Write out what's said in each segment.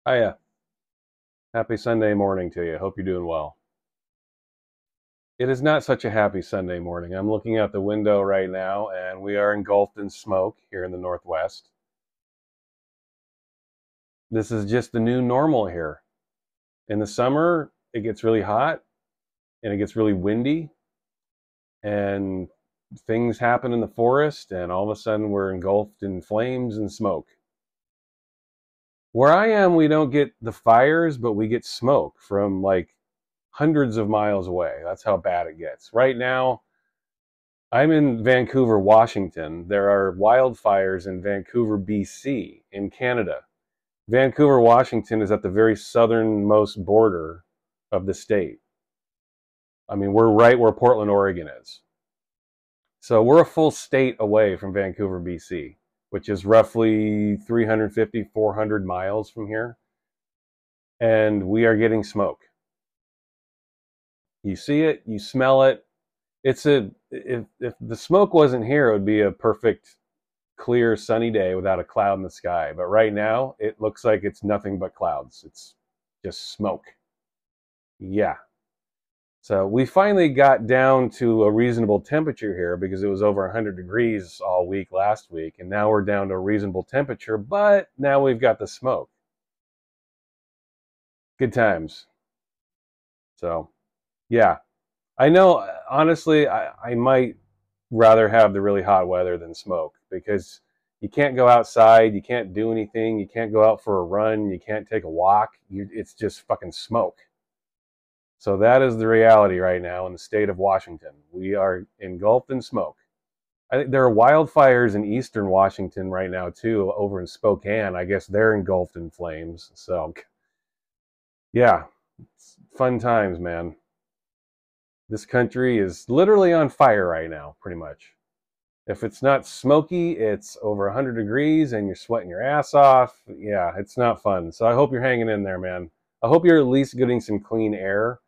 Hiya. Happy Sunday morning to you. Hope you're doing well. It is not such a happy Sunday morning. I'm looking out the window right now, and we are engulfed in smoke here in the Northwest. This is just the new normal here. In the summer, it gets really hot, and it gets really windy, and things happen in the forest, and all of a sudden we're engulfed in flames and smoke. Where I am, we don't get the fires, but we get smoke from like hundreds of miles away. That's how bad it gets. Right now, I'm in Vancouver, Washington. There are wildfires in Vancouver, BC, in Canada. Vancouver, Washington is at the very southernmost border of the state. I mean, we're right where Portland, Oregon is. So we're a full state away from Vancouver, BC, which is roughly 350, 400 miles from here. And we are getting smoke. You see it, you smell it. If the smoke wasn't here, it would be a perfect clear sunny day without a cloud in the sky. But right now, it looks like it's nothing but clouds. It's just smoke. Yeah. So we finally got down to a reasonable temperature here because it was over 100 degrees all week last week. And now we're down to a reasonable temperature, but now we've got the smoke. Good times. So, yeah. I know, honestly, I might rather have the really hot weather than smoke because you can't go outside, you can't do anything, you can't go out for a run, you can't take a walk. It's just fucking smoke. So that is the reality right now in the state of Washington. We are engulfed in smoke. I think there are wildfires in eastern Washington right now too, over in Spokane. I guess they're engulfed in flames. So yeah, it's fun times, man. This country is literally on fire right now, pretty much. If it's not smoky, it's over 100 degrees and you're sweating your ass off. Yeah, it's not fun. So I hope you're hanging in there, man. I hope you're at least getting some clean air.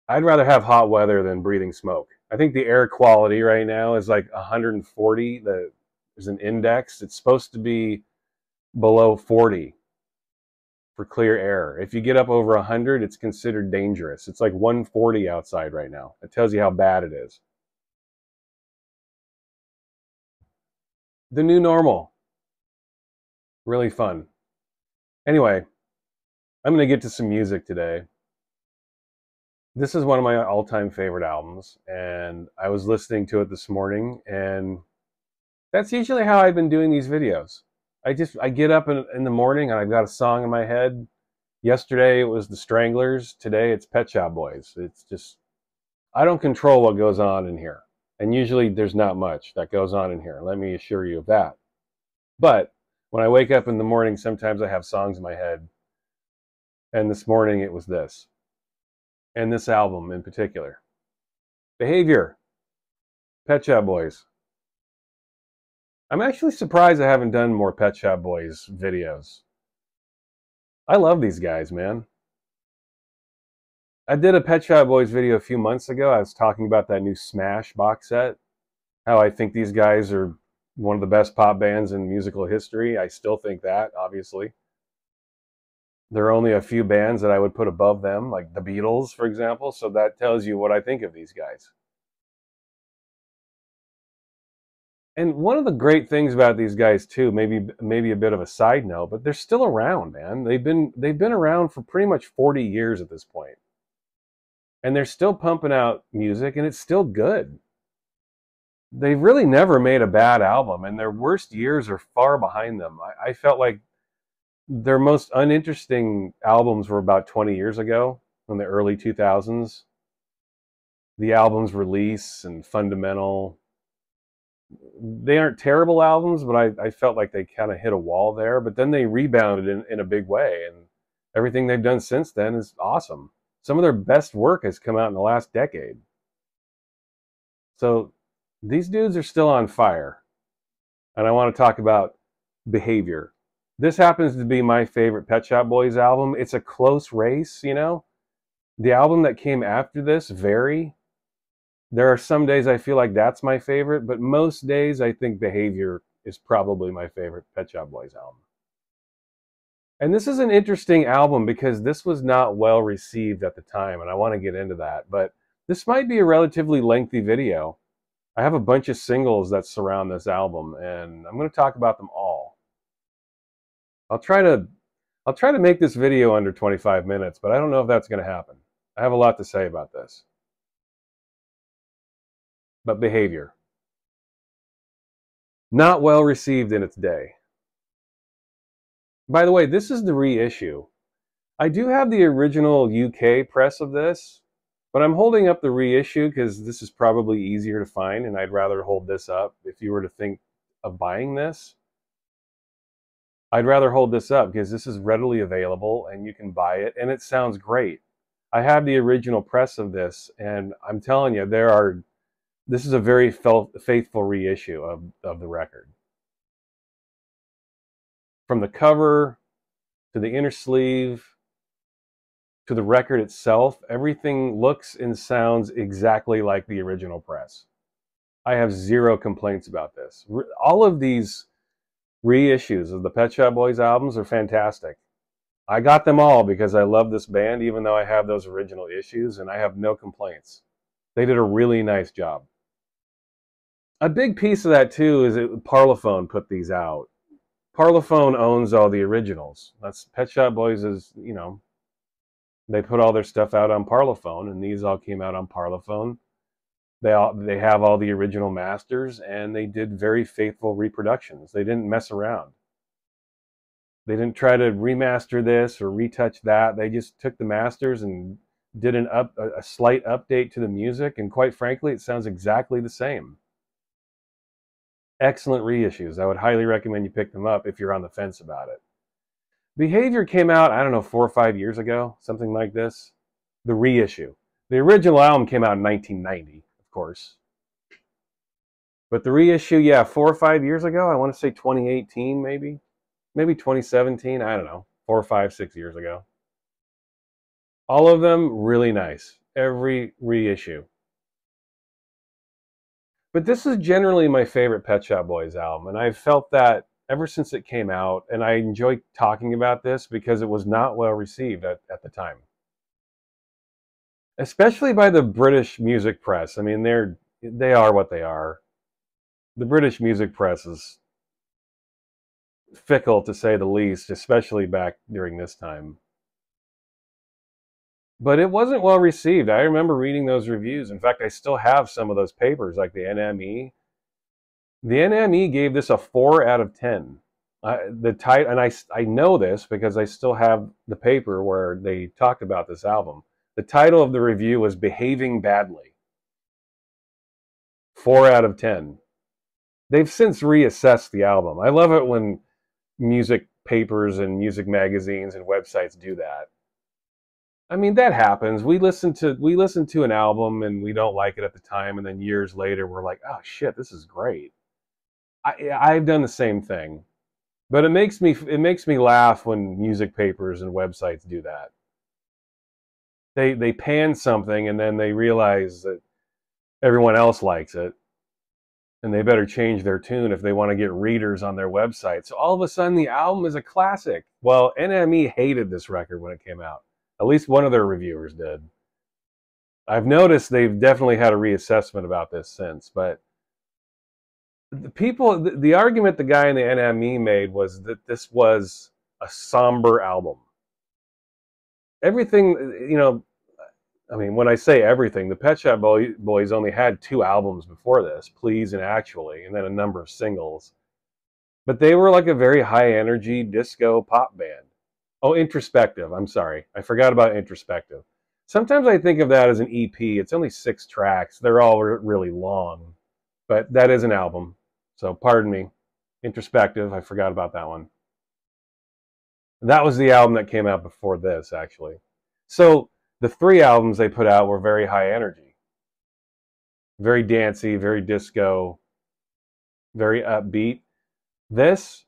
I'd rather have hot weather than breathing smoke. I think the air quality right now is like 140. There's an index. It's supposed to be below 40 for clear air. If you get up over 100, it's considered dangerous. It's like 140 outside right now. It tells you how bad it is. The new normal. Really fun. Anyway, I'm going to get to some music today. This is one of my all-time favorite albums, and I was listening to it this morning, and that's usually how I've been doing these videos. I get up in the morning and I've got a song in my head. Yesterday it was the Stranglers. Today it's Pet Shop Boys. It's just, I don't control what goes on in here. And usually there's not much that goes on in here. Let me assure you of that. But when I wake up in the morning, sometimes I have songs in my head. And this morning it was this. And this album in particular. Behaviour. Pet Shop Boys. I'm actually surprised I haven't done more Pet Shop Boys videos. I love these guys, man. I did a Pet Shop Boys video a few months ago. I was talking about that new Smash box set. How I think these guys are one of the best pop bands in musical history. I still think that, obviously. There are only a few bands that I would put above them, like the Beatles, for example. So that tells you what I think of these guys. And one of the great things about these guys too, maybe a bit of a side note, but they're still around, man. They've been around for pretty much 40 years at this point. And they're still pumping out music and it's still good. They've really never made a bad album, and their worst years are far behind them. I felt like their most uninteresting albums were about 20 years ago, in the early 2000s. The albums Release and Fundamental, they aren't terrible albums, but I felt like they kind of hit a wall there. But then they rebounded in a big way, and everything they've done since then is awesome. Some of their best work has come out in the last decade. So these dudes are still on fire. And I want to talk about Behaviour. This happens to be my favorite Pet Shop Boys album. It's a close race, you know. The album that came after this, Very, there are some days I feel like that's my favorite, but most days I think Behaviour is probably my favorite Pet Shop Boys album. And this is an interesting album because this was not well received at the time, and I want to get into that. But this might be a relatively lengthy video. I have a bunch of singles that surround this album, and I'm going to talk about them all. I'll try to make this video under 25 minutes, but I don't know if that's going to happen. I have a lot to say about this. But Behaviour. Not well received in its day. By the way, this is the reissue. I do have the original UK press of this, but I'm holding up the reissue because this is probably easier to find, and I'd rather hold this up if you were to think of buying this. I'd rather hold this up because this is readily available and you can buy it, and it sounds great. I have the original press of this, and I'm telling you, this is a very faithful reissue of the record. From the cover to the inner sleeve to the record itself, everything looks and sounds exactly like the original press. I have zero complaints about this. All of these reissues of the Pet Shop Boys albums are fantastic. I got them all because I love this band, even though I have those original issues, and I have no complaints. They did a really nice job. A big piece of that, too, is that Parlophone put these out. Parlophone owns all the originals. That's Pet Shop Boys is, you know, they put all their stuff out on Parlophone, and these all came out on Parlophone. They have all the original masters, and they did very faithful reproductions. They didn't mess around. They didn't try to remaster this or retouch that. They just took the masters and did a slight update to the music, and quite frankly, it sounds exactly the same. Excellent reissues. I would highly recommend you pick them up if you're on the fence about it. Behaviour came out, I don't know, 4 or 5 years ago, something like this. The reissue. The original album came out in 1990, of course. But the reissue, yeah, 4 or 5 years ago, I want to say 2018 maybe. Maybe 2017, I don't know, 4 or 5, 6 years ago. All of them really nice. Every reissue. But this is generally my favorite Pet Shop Boys album, and I've felt that ever since it came out, and I enjoy talking about this because it was not well received at the time. Especially by the British music press. I mean, they are what they are. The British music press is fickle, to say the least, especially back during this time. But it wasn't well received. I remember reading those reviews. In fact, I still have some of those papers, like the NME. The NME gave this a 4 out of 10. I know this because I still have the paper where they talked about this album. The title of the review was Behaving Badly. 4 out of 10. They've since reassessed the album. I love it when music papers and music magazines and websites do that. I mean, that happens. We listen to an album and we don't like it at the time, and then years later we're like, oh shit, this is great. I've done the same thing. But it makes me laugh when music papers and websites do that. They pan something and then they realize that everyone else likes it, and they better change their tune if they want to get readers on their website. So all of a sudden the album is a classic. Well, NME hated this record when it came out. At least one of their reviewers did. I've noticed they've definitely had a reassessment about this since, but the argument the guy in the NME made was that this was a somber album. Everything, you know, I mean, when I say everything, the Pet Shop Boys only had 2 albums before this, Please and Actually, and then a number of singles. But they were like a very high-energy disco pop band. Oh, Introspective. I'm sorry. I forgot about Introspective. Sometimes I think of that as an EP. It's only 6 tracks. They're all really long. But that is an album. So pardon me. Introspective. I forgot about that one. That was the album that came out before this, actually. So the 3 albums they put out were very high energy. Very dancey, very disco, very upbeat. This,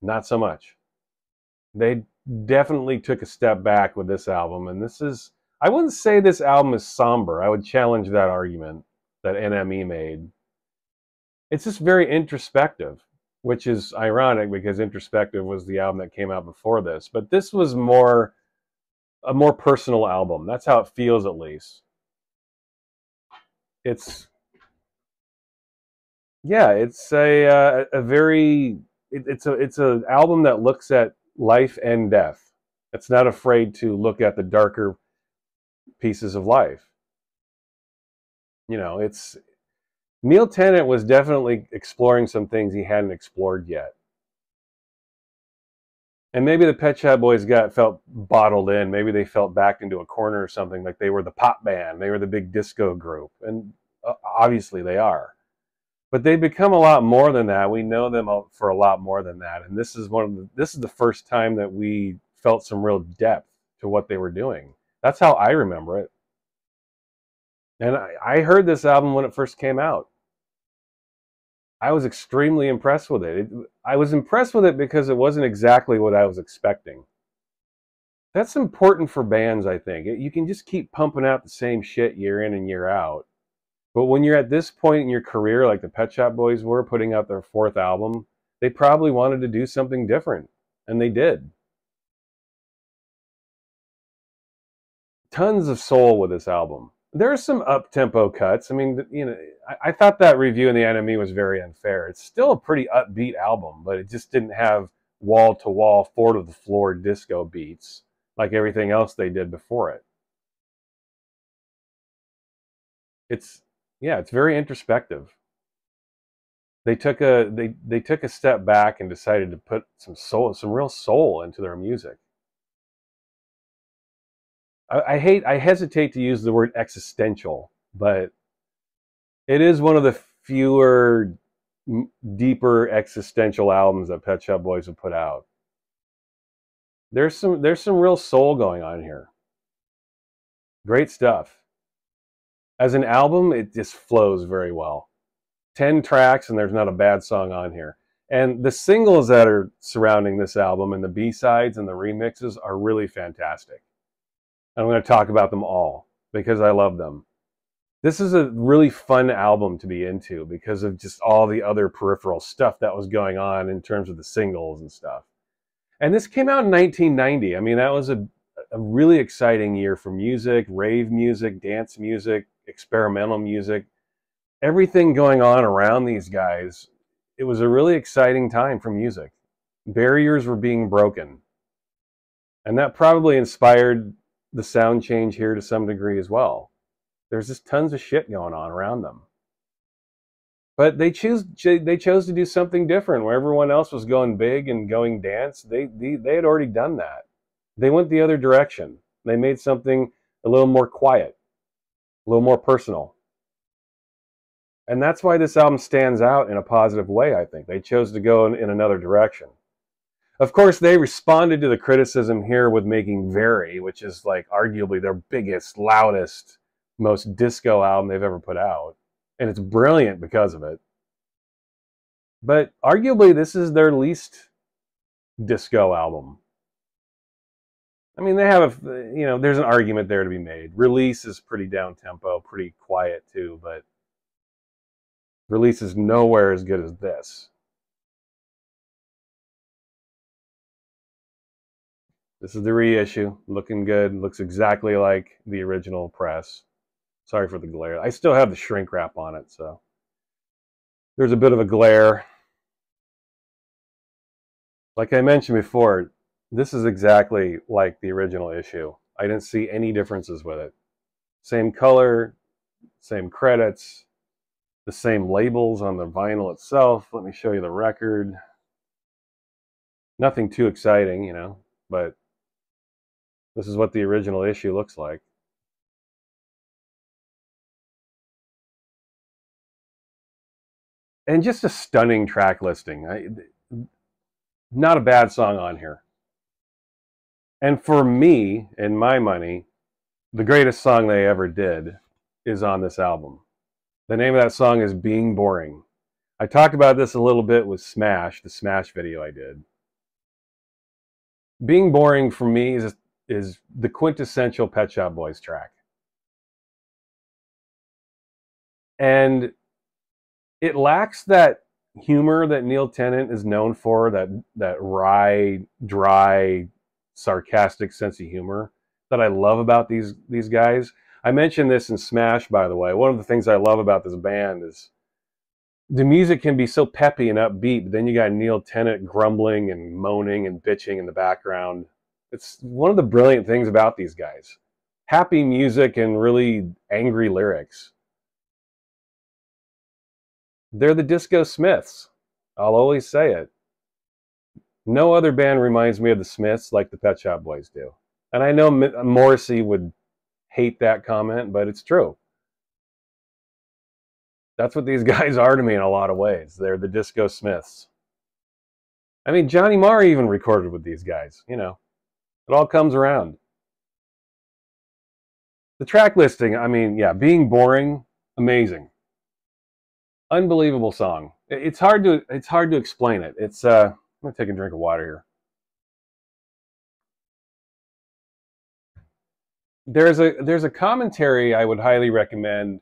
not so much. They definitely took a step back with this album, and I wouldn't say this album is somber. I would challenge that argument that NME made. It's just very introspective. which is ironic because Introspective was the album that came out before this. But this was more a more personal album. That's how it feels, at least. It's it's a very it's an album that looks at life and death. It's not afraid to look at the darker pieces of life. It's Neil Tennant was definitely exploring some things he hadn't explored yet. And maybe the Pet Shop Boys felt bottled in. Maybe they felt backed into a corner or something, like they were the pop band. They were the big disco group. And obviously they are. But they've become a lot more than that. We know them for a lot more than that. And this is the first time that we felt some real depth to what they were doing. That's how I remember it. And I heard this album when it first came out. I was extremely impressed with it. I was impressed with it because it wasn't exactly what I was expecting. That's important for bands, I think. You can just keep pumping out the same shit year in and year out. But when you're at this point in your career, like the Pet Shop Boys were, putting out their 4th album, they probably wanted to do something different. And they did. Tons of soul with this album. There are some up-tempo cuts. I mean, I thought that review in the Enemy was very unfair. It's still a pretty upbeat album, but it just didn't have wall-to-wall, floor-to-the-floor disco beats like everything else they did before it. It's very introspective. They took a step back and decided to put some real soul into their music. I hesitate to use the word existential, but it is one of the fewer, deeper existential albums that Pet Shop Boys have put out. There's some real soul going on here. Great stuff. As an album, it just flows very well. 10 tracks, and there's not a bad song on here. And the singles that are surrounding this album and the B-sides and the remixes are really fantastic. I'm going to talk about them all because I love them. This is a really fun album to be into because of just all the other peripheral stuff that was going on in terms of the singles and stuff. And this came out in 1990. I mean, that was a really exciting year for music, rave music, dance music, experimental music, everything going on around these guys. It was a really exciting time for music. Barriers were being broken. And that probably inspired the sound change here to some degree as well. There's just tons of shit going on around them. But they chose to do something different. Where everyone else was going big and going dance, they had already done that. They went the other direction. They made something a little more quiet, a little more personal. And that's why this album stands out in a positive way, I think. They chose to go in another direction. Of course, they responded to the criticism here with making Very, which is like arguably their biggest, loudest, most disco album they've ever put out. And it's brilliant because of it. But arguably, this is their least disco album. I mean, they have, there's an argument there to be made. Release is pretty down-tempo, pretty quiet too, but Release is nowhere as good as this. This is the reissue, looking good, looks exactly like the original press. Sorry for the glare. I still have the shrink wrap on it, so there's a bit of a glare. Like I mentioned before, this is exactly like the original issue. I didn't see any differences with it. Same color, same credits, the same labels on the vinyl itself. Let me show you the record. Nothing too exciting, but this is what the original issue looks like. And just a stunning track listing. Not a bad song on here. And for me, in my money, the greatest song they ever did is on this album. The name of that song is Being Boring. I talked about this a little bit with Smash, the Smash video I did. Being Boring for me is the quintessential Pet Shop Boys track. And it lacks that humor that Neil Tennant is known for, that wry, dry, sarcastic sense of humor that I love about these guys. I mentioned this in Smash, by the way. One of the things I love about this band is the music can be so peppy and upbeat, but then you got Neil Tennant grumbling and moaning and bitching in the background. It's one of the brilliant things about these guys. Happy music and really angry lyrics. They're the Disco Smiths. I'll always say it. No other band reminds me of the Smiths like the Pet Shop Boys do. And I know Morrissey would hate that comment, but it's true. That's what these guys are to me in a lot of ways. They're the Disco Smiths. I mean, Johnny Marr even recorded with these guys. You know, it all comes around. The track listing, I mean, yeah, Being Boring, amazing. Unbelievable song. It's hard to explain it. It's I'm gonna take a drink of water here. There's a commentary I would highly recommend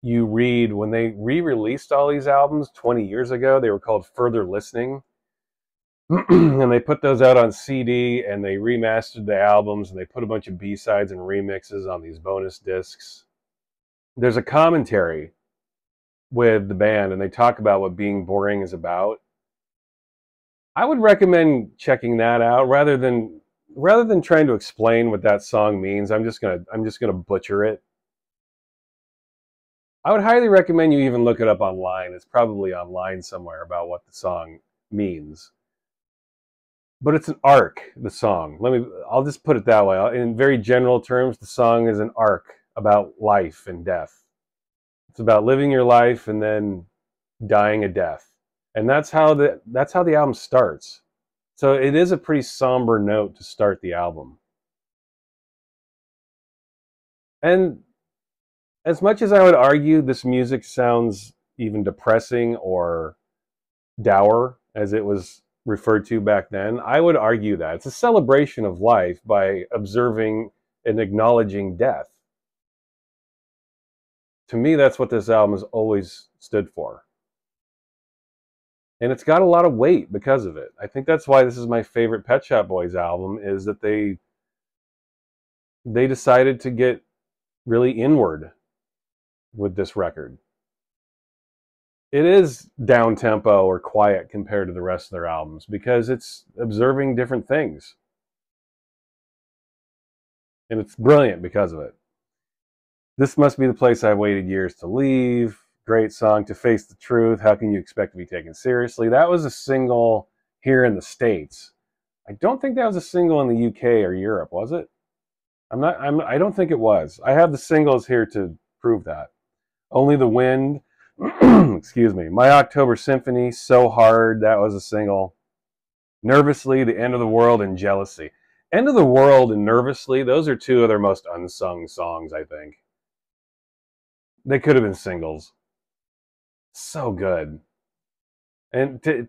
you read. When they re-released all these albums 20 years ago, they were called Further Listening. And they put those out on CD, and they remastered the albums, and they put a bunch of B-sides and remixes on these bonus discs. There's a commentary with the band, and they talk about what Being Boring is about. I would recommend checking that out rather than trying to explain what that song means. I'm just gonna butcher it. I would highly recommend you even look it up online. It's probably online somewhere about what the song means. But it's an arc, the song. I'll just put it that way. In very general terms, the song is an arc about life and death. It's about living your life and then dying a death. And that's how the album starts. So it is a pretty somber note to start the album. And as much as I would argue this music sounds even depressing or dour, as it was referred to back then, I would argue that it's a celebration of life by observing and acknowledging death. To me, that's what this album has always stood for. And it's got a lot of weight because of it. I think that's why this is my favorite Pet Shop Boys album, is that they decided to get really inward with this record. It is down-tempo or quiet compared to the rest of their albums because it's observing different things. And it's brilliant because of it. This Must Be the Place I Waited Years to Leave. Great song. To Face the Truth. How Can You Expect to Be Taken Seriously? That was a single here in the States. I don't think that was a single in the UK or Europe, was it? I don't think it was. I have the singles here to prove that. Only the Wind. Excuse me. My October Symphony. So Hard. That was a single. Nervously. The End of the World and Jealousy. End of the World and Nervously. Those are two of their most unsung songs, I think. They could have been singles. So good. And to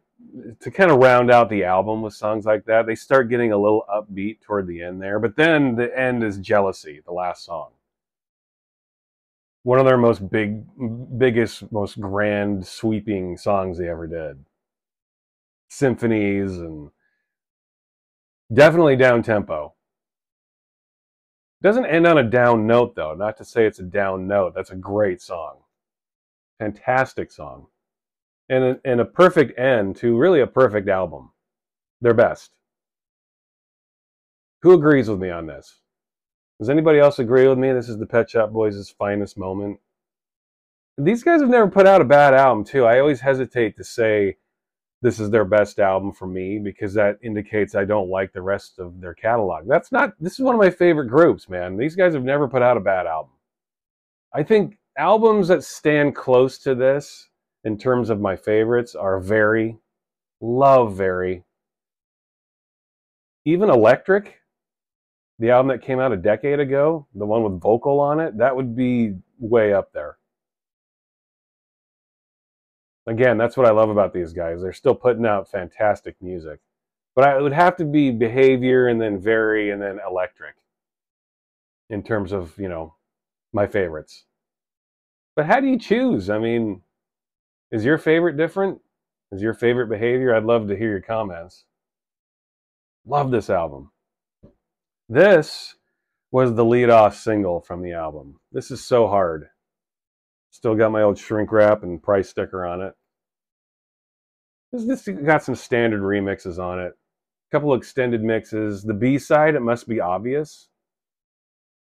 kind of round out the album with songs like that, they start getting a little upbeat toward the end there. But then the end is Jealousy, the last song. One of their biggest, most grand, sweeping songs they ever did. Symphonies, and definitely down tempo. Doesn't end on a down note, though. Not to say it's a down note. That's a great song. Fantastic song. And a perfect end to really a perfect album. Their best. Who agrees with me on this? Does anybody else agree with me? This is the Pet Shop Boys' finest moment. These guys have never put out a bad album, too. I always hesitate to say this is their best album for me because that indicates I don't like the rest of their catalog. This is one of my favorite groups, man. These guys have never put out a bad album. I think albums that stand close to this in terms of my favorites are Very, love Very. Even Electric, the album that came out a decade ago, the one with vocal on it, that would be way up there. Again, that's what I love about these guys. They're still putting out fantastic music. But it would have to be Behavior and then Very and then Electric in terms of, my favorites. But how do you choose? I mean, is your favorite different? Is your favorite Behavior? I'd love to hear your comments. Love this album. This was the lead-off single from the album. This is So Hard. Still got my old shrink wrap and price sticker on it. This got some standard remixes on it. A couple of extended mixes. The B-side, It Must Be Obvious.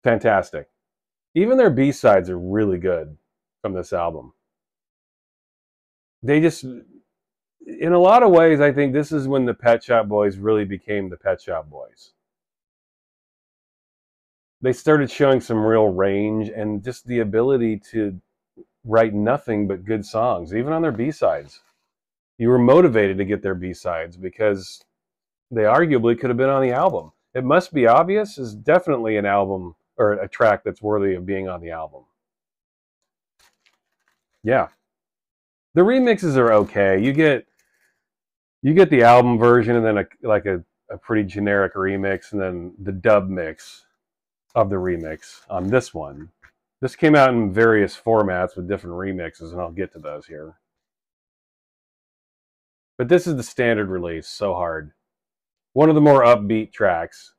Fantastic. Even their B-sides are really good from this album. They just, in a lot of ways, I think this is when the Pet Shop Boys really became the Pet Shop Boys. They started showing some real range and just the ability to write nothing but good songs, even on their B-sides. You were motivated to get their B-sides because they arguably could have been on the album. It Must Be Obvious is definitely an album or a track that's worthy of being on the album. Yeah. The remixes are okay. You get the album version and then a pretty generic remix and then the dub mix of the remix on this one. This came out in various formats with different remixes, and I'll get to those here. But this is the standard release, So Hard. One of the more upbeat tracks.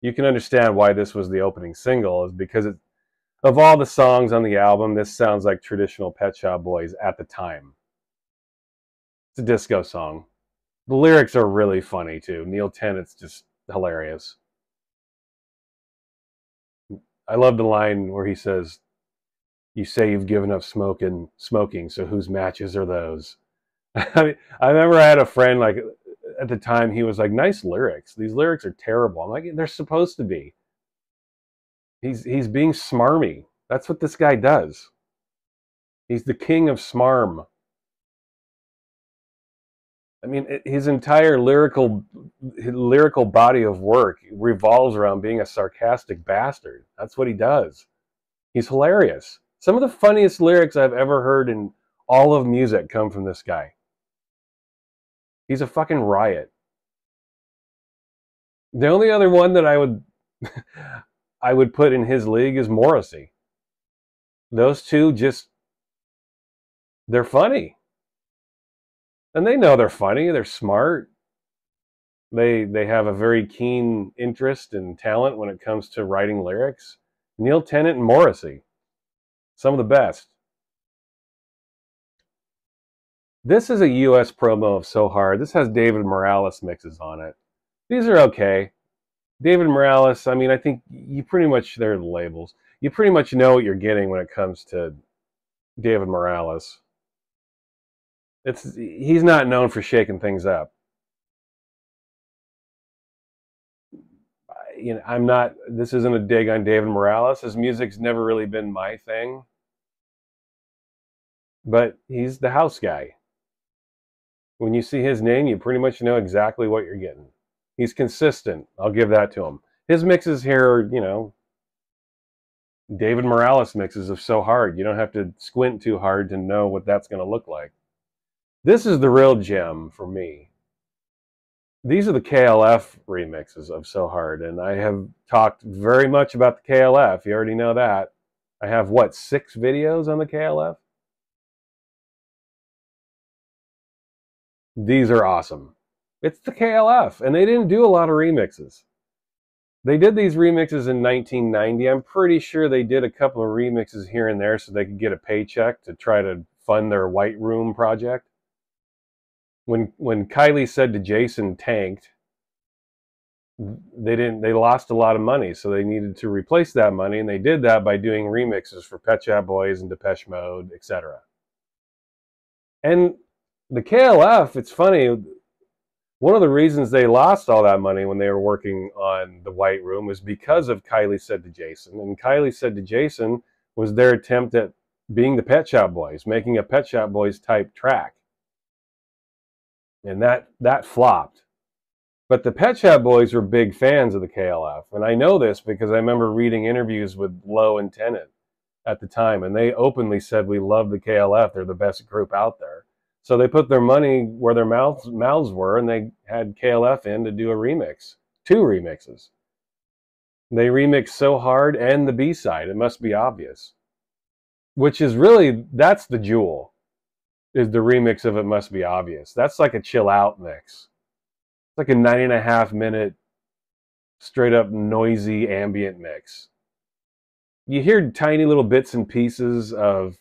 You can understand why this was the opening single, is because of all the songs on the album, this sounds like traditional Pet Shop Boys at the time. It's a disco song. The lyrics are really funny, too. Neil Tennant's just hilarious. I love the line where he says, "You say you've given up smoking, so whose matches are those?" I remember I had a friend, like, at the time, he was like, "Nice lyrics. These lyrics are terrible." I'm like, they're supposed to be. He's being smarmy. That's what this guy does. He's the king of smarm. I mean, his entire lyrical body of work revolves around being a sarcastic bastard. That's what he does. He's hilarious. Some of the funniest lyrics I've ever heard in all of music come from this guy. He's a fucking riot. The only other one that I would put in his league is Morrissey. Those two they're funny. And they know they're funny, they're smart. They have a very keen interest and talent when it comes to writing lyrics. Neil Tennant and Morrissey, some of the best. This is a US promo of So Hard. This has David Morales mixes on it. These are okay. David Morales, I mean, I think you pretty much, they're the labels. You pretty much know what you're getting when it comes to David Morales. He's not known for shaking things up. This isn't a dig on David Morales. His music's never really been my thing. But he's the house guy. When you see his name, you pretty much know exactly what you're getting. He's consistent. I'll give that to him. His mixes here are, David Morales mixes of So Hard. You don't have to squint too hard to know what that's going to look like. This is the real gem for me. These are the KLF remixes of So Hard, and I have talked very much about the KLF. You already know that. I have, 6 videos on the KLF? These are awesome. It's the KLF, and they didn't do a lot of remixes. They did these remixes in 1990. I'm pretty sure they did a couple of remixes here and there so they could get a paycheck to try to fund their White Room project. When Kylie Said to Jason tanked, they lost a lot of money, so they needed to replace that money, and they did that by doing remixes for Pet Shop Boys and Depeche Mode, etc. And the KLF, it's funny, one of the reasons they lost all that money when they were working on the White Room was because of Kylie Said to Jason. And Kylie Said to Jason was their attempt at being the Pet Shop Boys, making a Pet Shop Boys type track. And that flopped. But the Pet Shop Boys were big fans of the KLF. And I know this because I remember reading interviews with Lowe and Tennant at the time. And they openly said, "We love the KLF. They're the best group out there." So they put their money where their mouths were, and they had KLF in to do a remix. 2 remixes. They remixed So Hard and the B-side, It Must Be Obvious. Which is really, that's the jewel. is the remix of It Must Be Obvious. That's like a chill out mix. It's like a 9.5-minute straight up noisy ambient mix. You hear tiny little bits and pieces of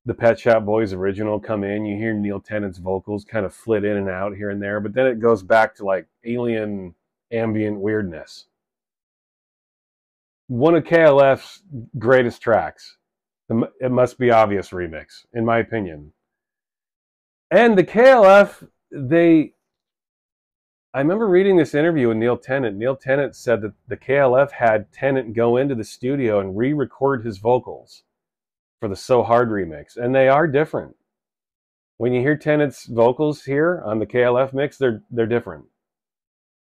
the Pet Shop Boys original come in. You hear Neil Tennant's vocals kind of flit in and out here and there, but then it goes back to like alien ambient weirdness. One of KLF's greatest tracks, It Must Be Obvious remix, in my opinion. And the KLF, I remember reading this interview with Neil Tennant. Neil Tennant said that the KLF had Tennant go into the studio and re-record his vocals for the So Hard remix, and they are different. When you hear Tennant's vocals here on the KLF mix, they're different.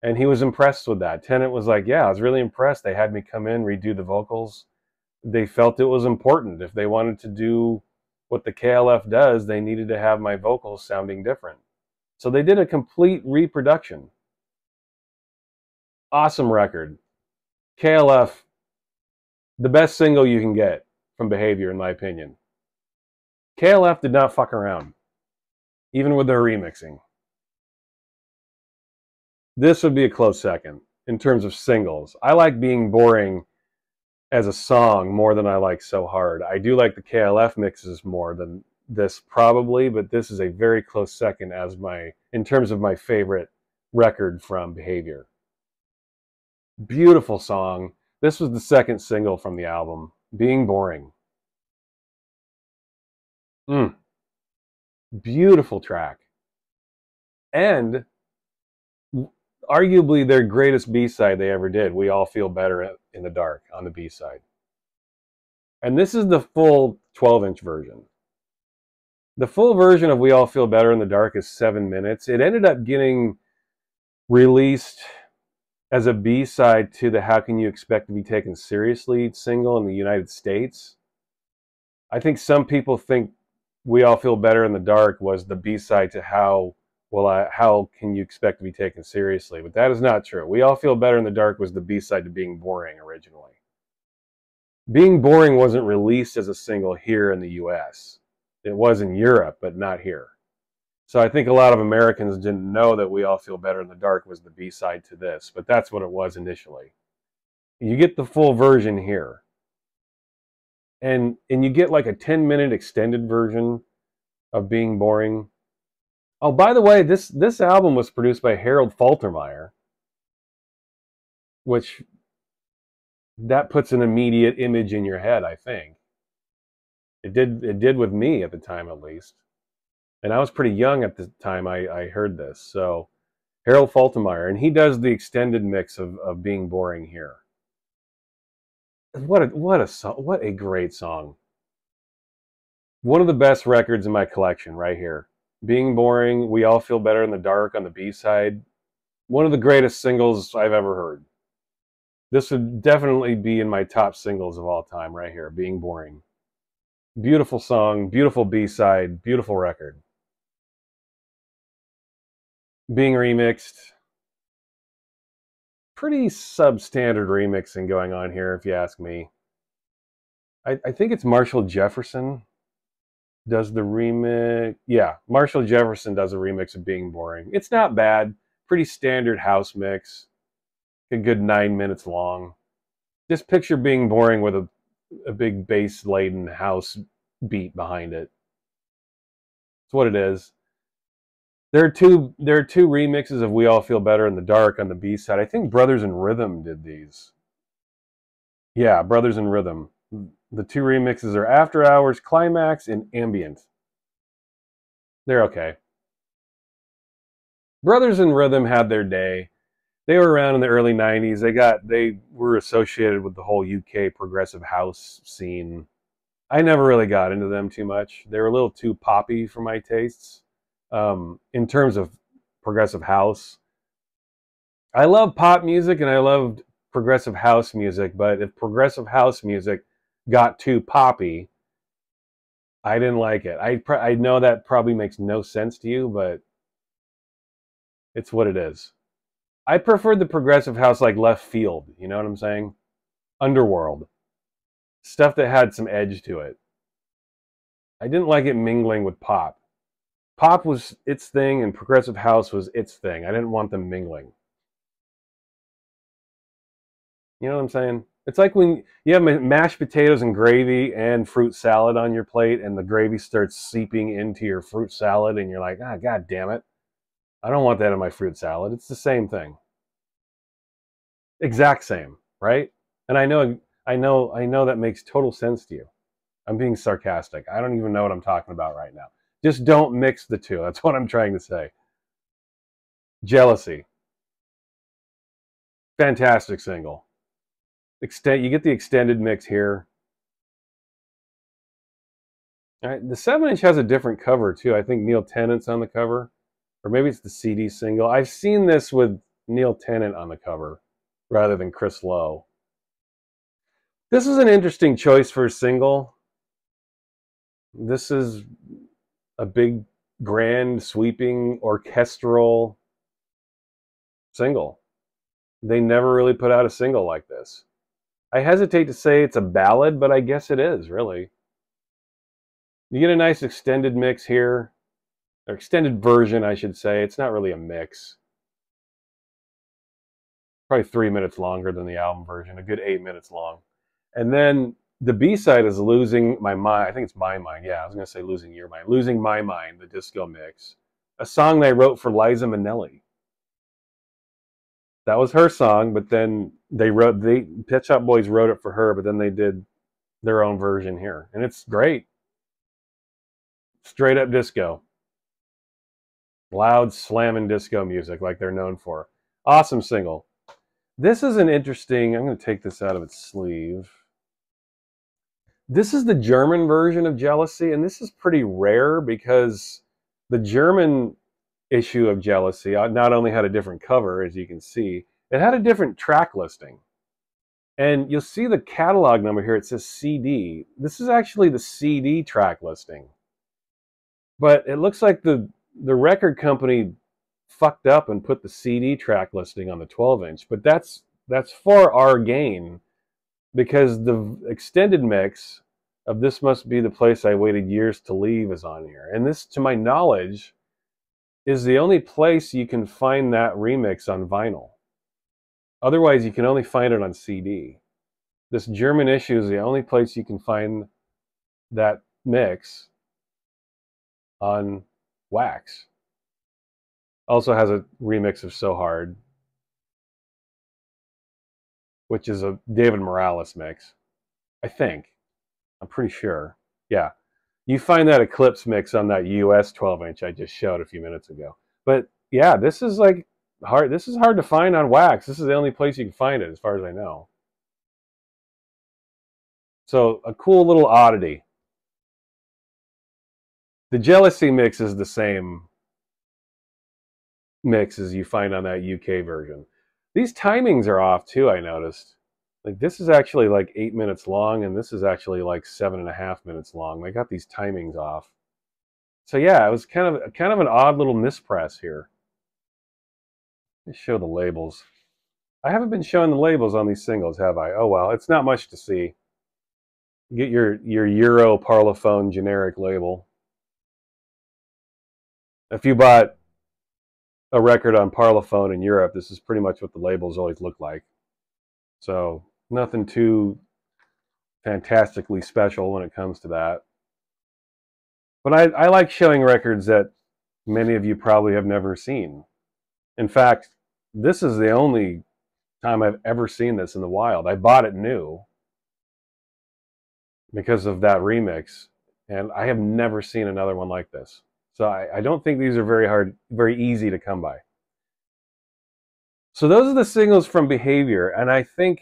And he was impressed with that. Tennant was like, yeah, I was really impressed. They had me come in, redo the vocals. They felt it was important. If they wanted to do what the KLF does, they needed to have my vocals sounding different. So they did a complete reproduction. Awesome record. KLF, the best single you can get from Behaviour, in my opinion. KLF did not fuck around, even with their remixing. This would be a close second in terms of singles. I like Being Boring as a song more than I like So Hard. I do like the KLF mixes more than this probably, but this is a very close second as in terms of my favorite record from Behaviour. Beautiful song. This was the second single from the album, Being Boring. Beautiful track. And arguably their greatest B-side they ever did, We All Feel Better in the Dark, on the B-side. And this is the full 12-inch version. The full version of We All Feel Better in the Dark is 7 minutes. It ended up getting released as a B-side to the How Can You Expect to Be Taken Seriously single in the United States. I think some people think We All Feel Better in the Dark was the B-side to How Can You Expect to Be Taken Seriously? But that is not true. We All Feel Better in the Dark was the B-side to Being Boring originally. Being Boring wasn't released as a single here in the US. It was in Europe, but not here. So I think a lot of Americans didn't know that We All Feel Better in the Dark was the B-side to this, but that's what it was initially. You get the full version here. And you get like a 10-minute extended version of Being Boring. Oh, by the way, this album was produced by Harold Faltermeyer, which that puts an immediate image in your head, I think. It did with me at the time, at least. And I was pretty young at the time I heard this. So Harold Faltermeyer, and he does the extended mix of Being Boring here. What a great song. One of the best records in my collection right here. Being Boring, We All Feel Better in the Dark on the B-side. One of the greatest singles I've ever heard. This would definitely be in my top singles of all time right here, Being Boring. Beautiful song, beautiful B-side, beautiful record. Being remixed. Pretty substandard remixing going on here, if you ask me. I think it's Marshall Jefferson does the remix. Yeah, Marshall Jefferson does a remix of Being Boring. It's not bad. Pretty standard house mix. A good 9 minutes long. Just picture Being Boring with a big bass-laden house beat behind it. That's what it is. There are two remixes of We All Feel Better in the Dark on the B-side. I think Brothers in Rhythm did these. Yeah, Brothers in Rhythm. The two remixes are After Hours, Climax, and Ambient. They're okay. Brothers in Rhythm had their day. They were around in the early 90s. They were associated with the whole UK progressive house scene. I never really got into them too much. They were a little too poppy for my tastes. In terms of progressive house, I love pop music and I loved progressive house music, but if progressive house music got too poppy, I didn't like it. I know that probably makes no sense to you, but it's what it is. I preferred the progressive house like Left Field, you know what I'm saying? Underworld. Stuff that had some edge to it. I didn't like it mingling with pop. Pop was its thing and progressive house was its thing. I didn't want them mingling. You know what I'm saying? It's like when you have mashed potatoes and gravy and fruit salad on your plate and the gravy starts seeping into your fruit salad and you're like, ah, God damn it. I don't want that in my fruit salad. It's the same thing. Exact same, right? And I know that makes total sense to you. I'm being sarcastic. I don't even know what I'm talking about right now. Just don't mix the two. That's what I'm trying to say. Jealousy. Fantastic single. You get the extended mix here. All right, the 7-inch has a different cover too. I think Neil Tennant's on the cover, or maybe it's the CD single. I've seen this with Neil Tennant on the cover rather than Chris Lowe. This is an interesting choice for a single. This is a big, grand, sweeping, orchestral single. They never really put out a single like this. I hesitate to say it's a ballad, but I guess it is, really. You get a nice extended mix here, or extended version, I should say. It's not really a mix. Probably 3 minutes longer than the album version, a good 8 minutes long. And then the B-side is Losing My Mind. I think it's My Mind. Yeah, I was going to say Losing Your Mind. Losing My Mind, the disco mix. A song they wrote for Liza Minnelli. That was her song, but then Pet Shop Boys wrote it for her, but then they did their own version here. And it's great. Straight up disco. Loud, slamming disco music like they're known for. Awesome single. This is an interesting, I'm going to take this out of its sleeve. This is the German version of Jealousy, and this is pretty rare because the German issue of Jealousy not only had a different cover, as you can see, it had a different track listing. And you'll see the catalog number here, it says CD. This is actually the CD track listing. But it looks like the record company fucked up and put the CD track listing on the 12-inch. But that's for our gain, because the extended mix of This Must Be the Place I Waited Years to Leave is on here. And this, to my knowledge, is the only place you can find that remix on vinyl. Otherwise, you can only find it on CD. This German issue is the only place you can find that mix on wax. Also has a remix of So Hard, which is a David Morales mix, I think. I'm pretty sure. Yeah. You find that Eclipse mix on that US 12-inch I just showed a few minutes ago. But yeah, this is like hard. This is hard to find on wax. This is the only place you can find it, as far as I know. So a cool little oddity. The Jealousy mix is the same mix as you find on that UK version. These timings are off too, I noticed. Like this is actually like 8 minutes long, and this is actually like 7.5 minutes long. They got these timings off. So yeah, it was kind of an odd little mispress here. Let's show the labels. I haven't been showing the labels on these singles, have I? Oh well, it's not much to see. Get your Euro Parlophone generic label. If you bought a record on Parlophone in Europe, this is pretty much what the labels always look like. So nothing too fantastically special when it comes to that. But I like showing records that many of you probably have never seen. In fact, this is the only time I've ever seen this in the wild. I bought it new because of that remix, and I have never seen another one like this. So I don't think these are very easy to come by. So those are the singles from Behaviour, and I think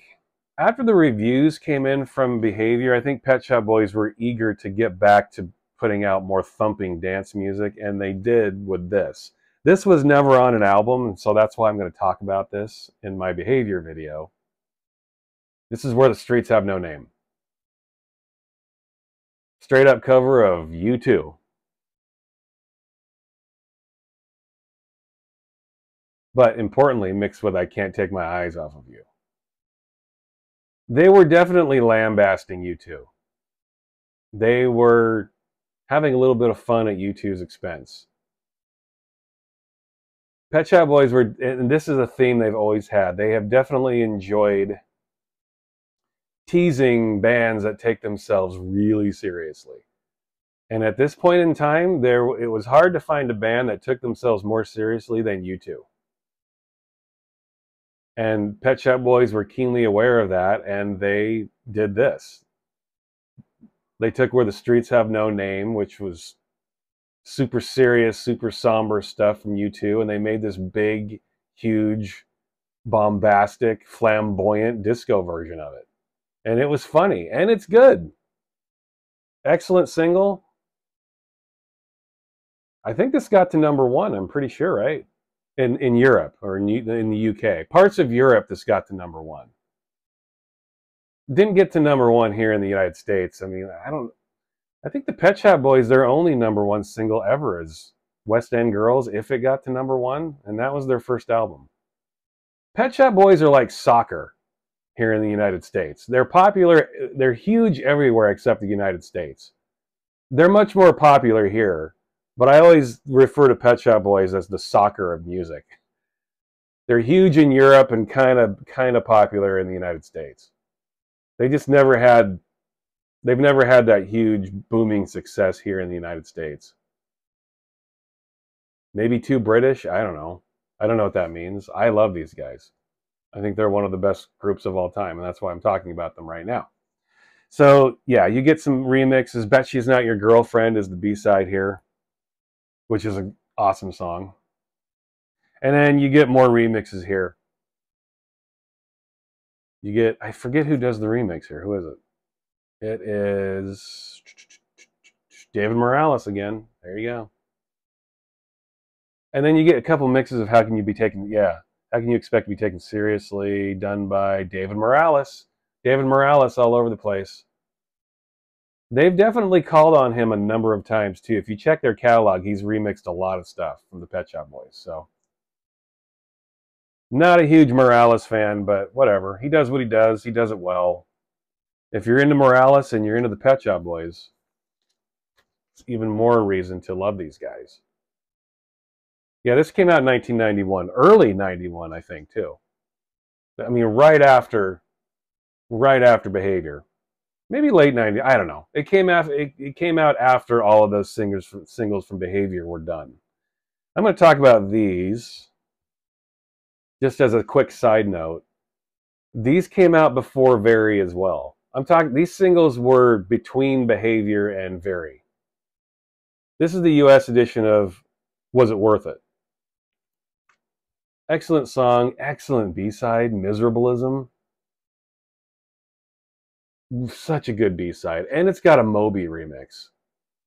after the reviews came in from Behaviour, I think Pet Shop Boys were eager to get back to putting out more thumping dance music, and they did with this. This was never on an album, and so that's why I'm going to talk about this in my Behaviour video. This is Where the Streets Have No Name. Straight up cover of U2. But importantly, mixed with I Can't Take My Eyes Off of You. They were definitely lambasting U2. They were having a little bit of fun at U2's expense. Pet Shop Boys were, and this is a theme they've always had. They have definitely enjoyed teasing bands that take themselves really seriously. And at this point in time, it was hard to find a band that took themselves more seriously than U2. And Pet Shop Boys were keenly aware of that, and they did this. They took Where the Streets Have No Name, which was super serious, super somber stuff from U2, and they made this big, huge, bombastic, flamboyant disco version of it. And it was funny, and it's good. Excellent single. I think this got to #1, I'm pretty sure, right? In Europe, or in the UK. Parts of Europe, this got to #1. Didn't get to #1 here in the United States. I mean, I think the Pet Shop Boys, their only #1 single ever is West End Girls, if it got to #1, and that was their first album. Pet Shop Boys are like soccer here in the United States. They're popular, they're huge everywhere except the United States. They're much more popular here, but I always refer to Pet Shop Boys as the soccer of music. They're huge in Europe and kind of popular in the United States. They just they've never had that huge booming success here in the United States. Maybe too British? I don't know. I don't know what that means. I love these guys. I think they're one of the best groups of all time, and that's why I'm talking about them right now. So, yeah, you get some remixes. Bet She's Not Your Girlfriend is the B-side here, which is an awesome song. And then you get more remixes here. You get, I forget who does the remix here. Who is it? It is David Morales again. There you go. And then you get a couple mixes of How Can You Be Taken, How Can You Expect to Be Taken Seriously, done by David Morales. David Morales all over the place. They've definitely called on him a number of times, too. If you check their catalog, he's remixed a lot of stuff from the Pet Shop Boys. So, not a huge Morales fan, but whatever. He does what he does. He does it well. If you're into Morales and you're into the Pet Shop Boys, it's even more reason to love these guys. Yeah, this came out in 1991. Early 91, I think, too. I mean, right after Behavior. Maybe late 90s, I don't know. It came out after all of those singles from Behavior were done. I'm going to talk about these just as a quick side note. These came out before Very as well. These singles were between Behavior and Very. This is the US edition of Was It Worth It? Excellent song, excellent B-side, Miserableism. Such a good B-side. And it's got a Moby remix.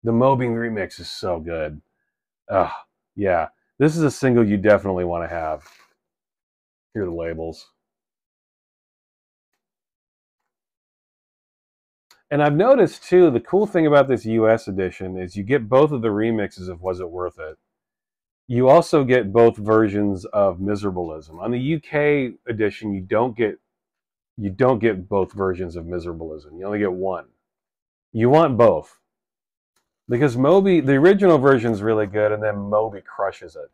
The Moby remix is so good. Yeah. This is a single you definitely want to have. Here are the labels. And I've noticed, too, the cool thing about this US edition is you get both of the remixes of Was It Worth It? You also get both versions of Miserableism. On the UK edition, you don't get both versions of Miserableism. You only get one. You want both. Because Moby, the original version is really good, and then Moby crushes it.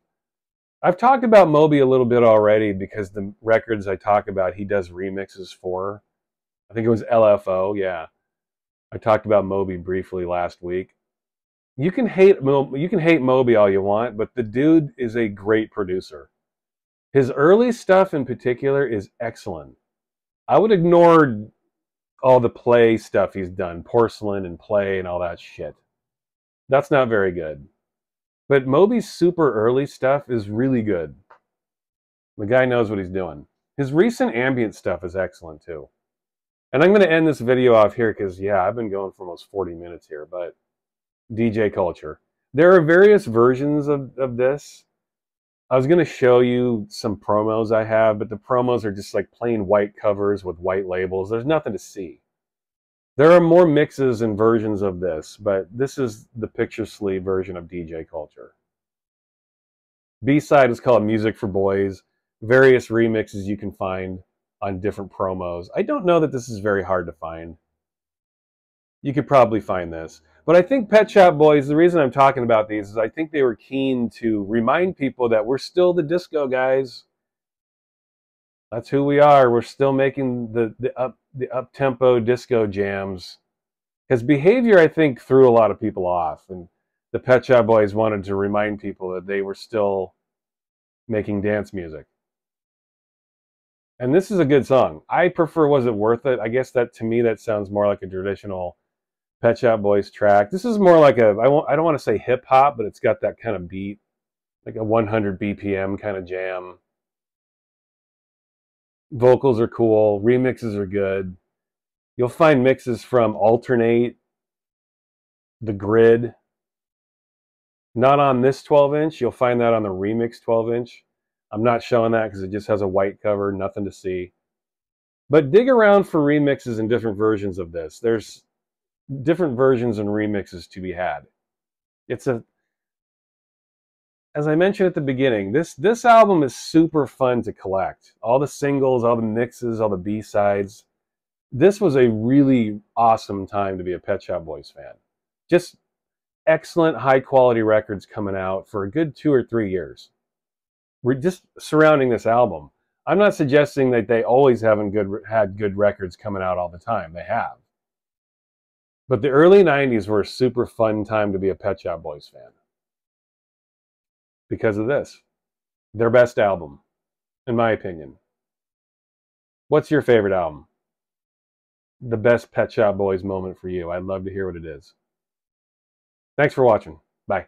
I've talked about Moby a little bit already because the records I talk about, he does remixes for. I think it was LFO, yeah. I talked about Moby briefly last week. You can hate Moby all you want, but the dude is a great producer. His early stuff in particular is excellent. I would ignore all the Play stuff he's done, Porcelain and Play and all that shit. That's not very good. But Moby's super early stuff is really good. The guy knows what he's doing. His recent ambient stuff is excellent too. And I'm going to end this video off here because, yeah, I've been going for almost 40 minutes here, but DJ Culture. There are various versions of this. I was going to show you some promos I have, but the promos are just like plain white covers with white labels. There's nothing to see. There are more mixes and versions of this, but this is the picture sleeve version of DJ Culture. B-side is called Music for Boys. Various remixes you can find on different promos. I don't know that this is very hard to find. You could probably find this. But I think Pet Shop Boys, the reason I'm talking about these is I think they were keen to remind people that we're still the disco guys. That's who we are. We're still making the up tempo disco jams. Because Behavior, I think, threw a lot of people off, and the Pet Shop Boys wanted to remind people that they were still making dance music. And this is a good song. I prefer Was It Worth It? I guess that, to me, that sounds more like a traditional Pet Shop Boys track. This is more like I don't want to say hip hop, but it's got that kind of beat, like a 100 BPM kind of jam. Vocals are cool. Remixes are good. You'll find mixes from Alternate, The Grid. Not on this 12-inch. You'll find that on the remix 12-inch. I'm not showing that because it just has a white cover, nothing to see. But dig around for remixes and different versions of this. There's different versions and remixes to be had. It's a, as I mentioned at the beginning, this album is super fun to collect. All the singles, all the mixes, all the B-sides. This was a really awesome time to be a Pet Shop Boys fan. Just excellent high-quality records coming out for a good 2 or 3 years. We're just surrounding this album. I'm not suggesting that they always had good records coming out all the time. They have. But the early 90s were a super fun time to be a Pet Shop Boys fan. Because of this. Their best album, in my opinion. What's your favorite album? The best Pet Shop Boys moment for you. I'd love to hear what it is. Thanks for watching. Bye.